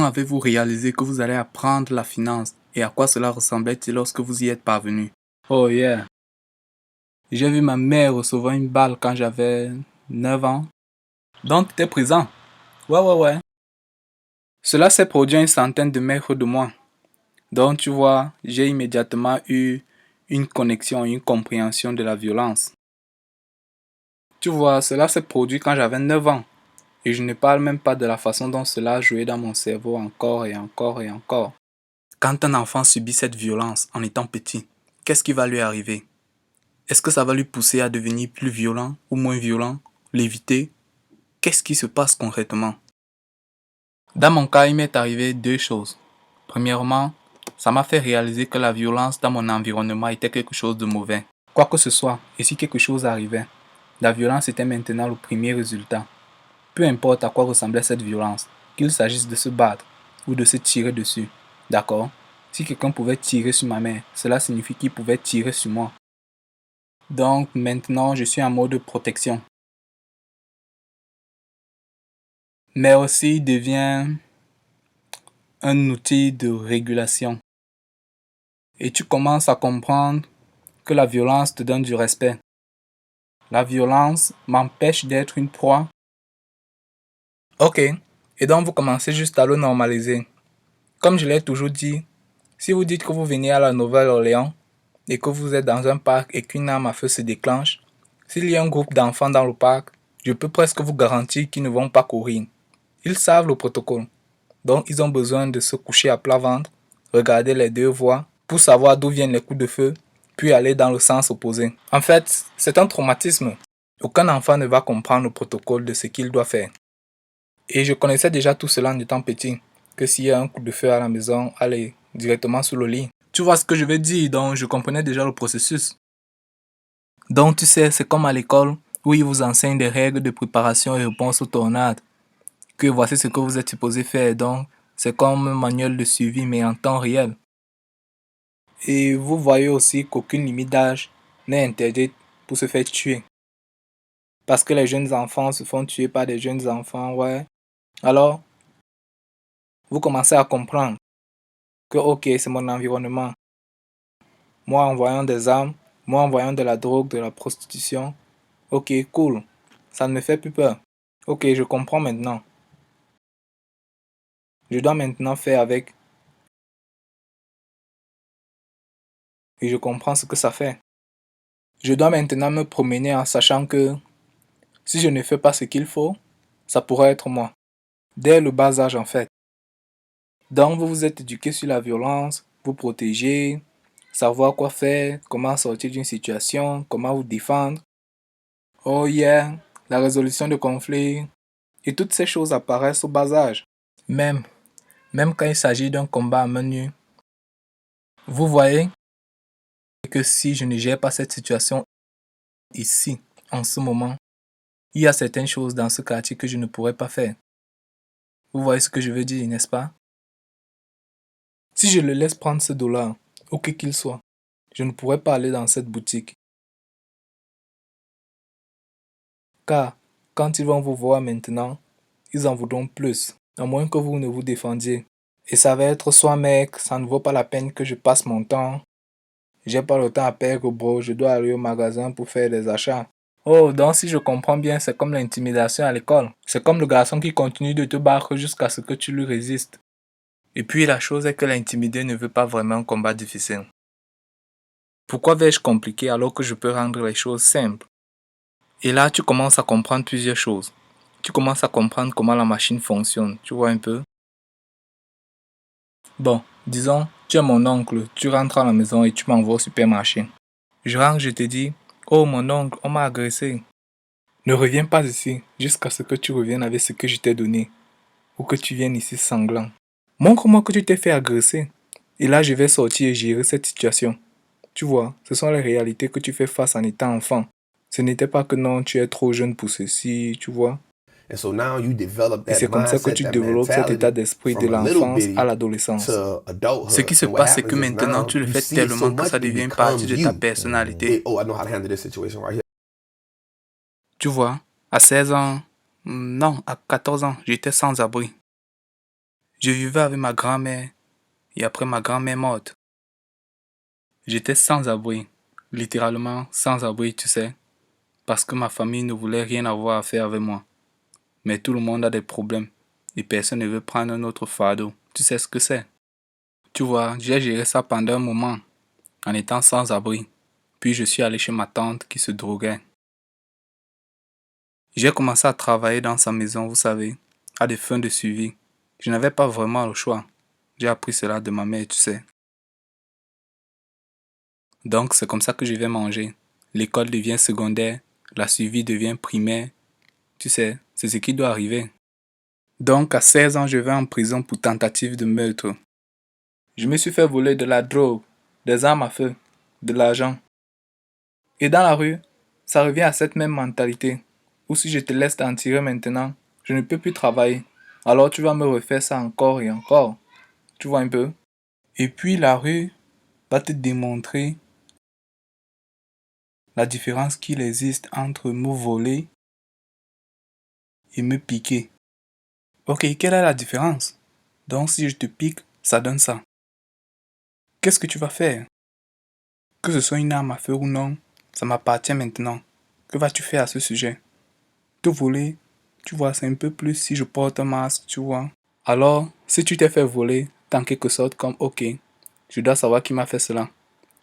Quand avez-vous réalisé que vous allez apprendre la finance et à quoi cela ressemblait-il lorsque vous y êtes parvenu? Oh yeah. J'ai vu ma mère recevoir une balle quand j'avais 9 ans. Donc tu étais présent? Ouais. Cela s'est produit à une centaine de mètres de moi. Donc tu vois, j'ai immédiatement eu une connexion, une compréhension de la violence. Tu vois, cela s'est produit quand j'avais 9 ans. Et je ne parle même pas de la façon dont cela a joué dans mon cerveau encore et encore et encore. Quand un enfant subit cette violence en étant petit, qu'est-ce qui va lui arriver? Est-ce que ça va lui pousser à devenir plus violent ou moins violent? L'éviter? Qu'est-ce qui se passe concrètement? Dans mon cas, il m'est arrivé deux choses. Premièrement, ça m'a fait réaliser que la violence dans mon environnement était quelque chose de mauvais. Quoi que ce soit, et si quelque chose arrivait, la violence était maintenant le premier résultat. Peu importe à quoi ressemblait cette violence, qu'il s'agisse de se battre ou de se tirer dessus. D'accord? Si quelqu'un pouvait tirer sur ma mère, cela signifie qu'il pouvait tirer sur moi. Donc maintenant, je suis en mode protection. Mais aussi, il devient un outil de régulation. Et tu commences à comprendre que la violence te donne du respect. La violence m'empêche d'être une proie. Ok. Et donc vous commencez juste à le normaliser. Comme je l'ai toujours dit, si vous dites que vous venez à la Nouvelle-Orléans et que vous êtes dans un parc et qu'une arme à feu se déclenche, s'il y a un groupe d'enfants dans le parc, je peux presque vous garantir qu'ils ne vont pas courir. Ils savent le protocole. Donc ils ont besoin de se coucher à plat ventre, regarder les deux voies pour savoir d'où viennent les coups de feu, puis aller dans le sens opposé. En fait, c'est un traumatisme. Aucun enfant ne va comprendre le protocole de ce qu'il doit faire. Et je connaissais déjà tout cela en étant petit, que s'il y a un coup de feu à la maison, allez directement sous le lit. Tu vois ce que je veux dire, donc je comprenais déjà le processus. Donc tu sais, c'est comme à l'école où ils vous enseignent des règles de préparation et réponse aux tornades. Que voici ce que vous êtes supposé faire, donc c'est comme un manuel de suivi mais en temps réel. Et vous voyez aussi qu'aucune limite d'âge n'est interdite pour se faire tuer. Parce que les jeunes enfants se font tuer par des jeunes enfants, ouais. Alors, vous commencez à comprendre que ok, c'est mon environnement. Moi en voyant des armes, moi en voyant de la drogue, de la prostitution, ok, cool, ça ne me fait plus peur. Ok, je comprends maintenant. Je dois maintenant faire avec et je comprends ce que ça fait. Je dois maintenant me promener en sachant que si je ne fais pas ce qu'il faut, ça pourrait être moi. Dès le bas âge en fait. Donc vous vous êtes éduqué sur la violence, vous protéger, savoir quoi faire, comment sortir d'une situation, comment vous défendre. Oh yeah, la résolution de conflits. Et toutes ces choses apparaissent au bas âge. Même, même quand il s'agit d'un combat à main nue. Vous voyez que si je ne gère pas cette situation ici, en ce moment, il y a certaines choses dans ce quartier que je ne pourrais pas faire. Vous voyez ce que je veux dire, n'est-ce pas? Si je le laisse prendre ce dollar, où que qu'il soit, je ne pourrais pas aller dans cette boutique. Car, quand ils vont vous voir maintenant, ils en voudront plus, à moins que vous ne vous défendiez. Et ça va être soit mec, ça ne vaut pas la peine que je passe mon temps. J'ai pas le temps à perdre, bro, je dois aller au magasin pour faire des achats. Oh, donc si je comprends bien, c'est comme l'intimidation à l'école. C'est comme le garçon qui continue de te battre jusqu'à ce que tu lui résistes. Et puis la chose est que l'intimider ne veut pas vraiment un combat difficile. Pourquoi vais-je compliquer alors que je peux rendre les choses simples? Et là, tu commences à comprendre plusieurs choses. Tu commences à comprendre comment la machine fonctionne, tu vois un peu? Bon, disons, tu es mon oncle, tu rentres à la maison et tu m'envoies au supermarché. Je rentre, je te dis, oh mon oncle, on m'a agressé. Ne reviens pas ici jusqu'à ce que tu reviennes avec ce que je t'ai donné. Ou que tu viennes ici sanglant. Montre-moi que tu t'es fait agresser. Et là, je vais sortir et gérer cette situation. Tu vois, ce sont les réalités que tu fais face en étant enfant. Ce n'était pas que non, tu es trop jeune pour ceci, tu vois. And so now you develop Et that c'est comme ça que mindset, tu that développes cet état mentality d'esprit de from a little l'enfance à bitty l'adolescence. to Ce adulthood. qui se And what passe, c'est que happens is maintenant, now tu le you fais see it so tellement que much ça it devient une partie becomes de ta you. personnalité. Oh, I know how to handle this situation right here. Tu vois, à 16 ans, non, à 14 ans, j'étais sans abri. Je vivais avec ma grand-mère et après ma grand-mère morte, j'étais sans abri, littéralement sans abri, tu sais, parce que ma famille ne voulait rien avoir à faire avec moi. Mais tout le monde a des problèmes et personne ne veut prendre un autre fardeau. Tu sais ce que c'est? Tu vois, j'ai géré ça pendant un moment, en étant sans abri. Puis je suis allé chez ma tante qui se droguait. J'ai commencé à travailler dans sa maison, vous savez, à des fins de suivi. Je n'avais pas vraiment le choix. J'ai appris cela de ma mère, tu sais. Donc c'est comme ça que je vais manger. L'école devient secondaire, la suivi devient primaire. Tu sais, c'est ce qui doit arriver. Donc à 16 ans, je vais en prison pour tentative de meurtre. Je me suis fait voler de la drogue, des armes à feu, de l'argent. Et dans la rue, ça revient à cette même mentalité, où si je te laisse t'en tirer maintenant, je ne peux plus travailler. Alors tu vas me refaire ça encore et encore. Tu vois un peu? Et puis la rue va te démontrer la différence qu'il existe entre me voler et me piquer. Ok, quelle est la différence? Donc si je te pique, ça donne ça. Qu'est-ce que tu vas faire? Que ce soit une arme à feu ou non, ça m'appartient maintenant. Que vas-tu faire à ce sujet? Te voler, tu vois, c'est un peu plus si je porte un masque, tu vois. Alors, si tu t'es fait voler, t'es en quelque sorte comme, ok, je dois savoir qui m'a fait cela.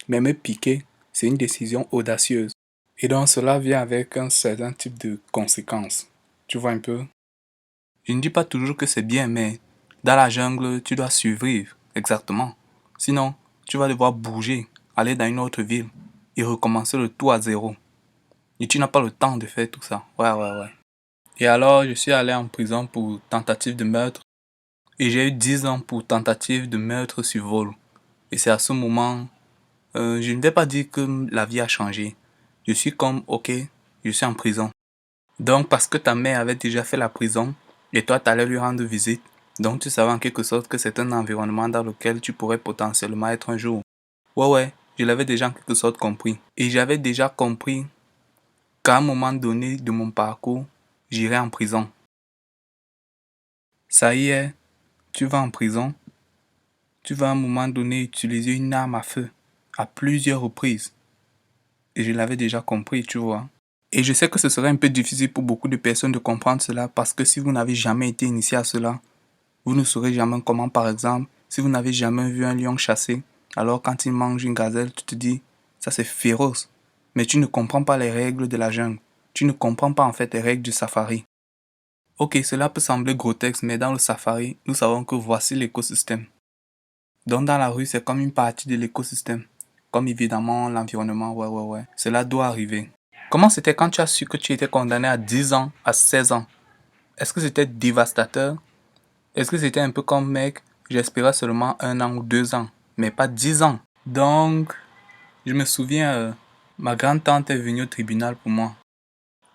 Mais me piquer, c'est une décision audacieuse. Et donc cela vient avec un certain type de conséquences. Tu vois un peu? Je ne dis pas toujours que c'est bien, mais dans la jungle, tu dois survivre, exactement. Sinon, tu vas devoir bouger, aller dans une autre ville et recommencer le tout à zéro. Et tu n'as pas le temps de faire tout ça. Ouais. Et alors, je suis allé en prison pour tentative de meurtre et j'ai eu 10 ans pour tentative de meurtre sur vol. Et c'est à ce moment, je ne vais pas dire que la vie a changé. Je suis comme, ok, je suis en prison. Donc, parce que ta mère avait déjà fait la prison et toi, tu allais lui rendre visite, donc tu savais en quelque sorte que c'est un environnement dans lequel tu pourrais potentiellement être un jour. Ouais, je l'avais déjà en quelque sorte compris. Et j'avais déjà compris qu'à un moment donné de mon parcours, j'irai en prison. Ça y est, tu vas en prison, tu vas à un moment donné utiliser une arme à feu à plusieurs reprises. Et je l'avais déjà compris, tu vois. Et je sais que ce serait un peu difficile pour beaucoup de personnes de comprendre cela parce que si vous n'avez jamais été initié à cela, vous ne saurez jamais comment, par exemple, si vous n'avez jamais vu un lion chasser, alors quand il mange une gazelle, tu te dis, ça c'est féroce. Mais tu ne comprends pas les règles de la jungle. Tu ne comprends pas en fait les règles du safari. Ok, cela peut sembler grotesque, mais dans le safari, nous savons que voici l'écosystème. Donc dans la rue, c'est comme une partie de l'écosystème. Comme évidemment l'environnement, ouais. Cela doit arriver. Comment c'était quand tu as su que tu étais condamné à 10 ans, à 16 ans? Est-ce que c'était dévastateur? Est-ce que c'était un peu comme mec, j'espérais seulement 1 an ou 2 ans, mais pas 10 ans? Donc, je me souviens, ma grande-tante est venue au tribunal pour moi.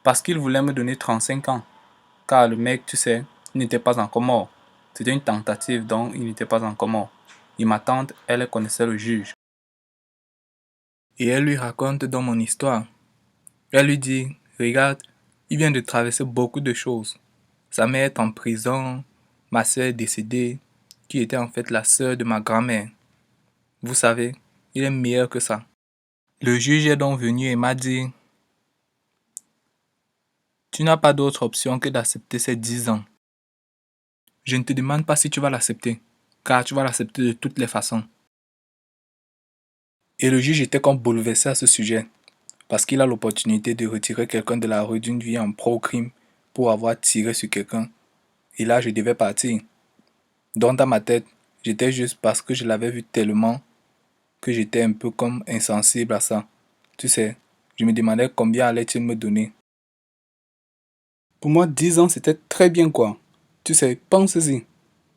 Parce qu'il voulait me donner 35 ans. Car le mec, tu sais, il n'était pas encore mort. C'était une tentative, donc il n'était pas encore mort. Et ma tante, elle connaissait le juge. Et elle lui raconte dans mon histoire. Elle lui dit, regarde, il vient de traverser beaucoup de choses. Sa mère est en prison, ma soeur est décédée, qui était en fait la sœur de ma grand-mère. Vous savez, il est meilleur que ça. Le juge est donc venu et m'a dit, tu n'as pas d'autre option que d'accepter ces 10 ans. Je ne te demande pas si tu vas l'accepter, car tu vas l'accepter de toutes les façons. Et le juge était comme bouleversé à ce sujet, parce qu'il a l'opportunité de retirer quelqu'un de la rue d'une vie en pro-crime pour avoir tiré sur quelqu'un. Et là, je devais partir. Donc dans ma tête, j'étais juste parce que je l'avais vu tellement que j'étais un peu comme insensible à ça. Tu sais, je me demandais combien allait-il me donner. Pour moi, 10 ans, c'était très bien quoi. Tu sais, pense-y.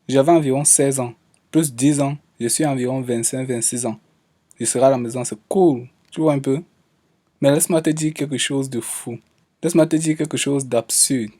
J'avais environ 16 ans. Plus 10 ans, je suis environ 25-26 ans. Je serai à la maison, c'est cool. Tu vois un peu? Mais laisse-moi te dire quelque chose de fou. Laisse-moi te dire quelque chose d'absurde.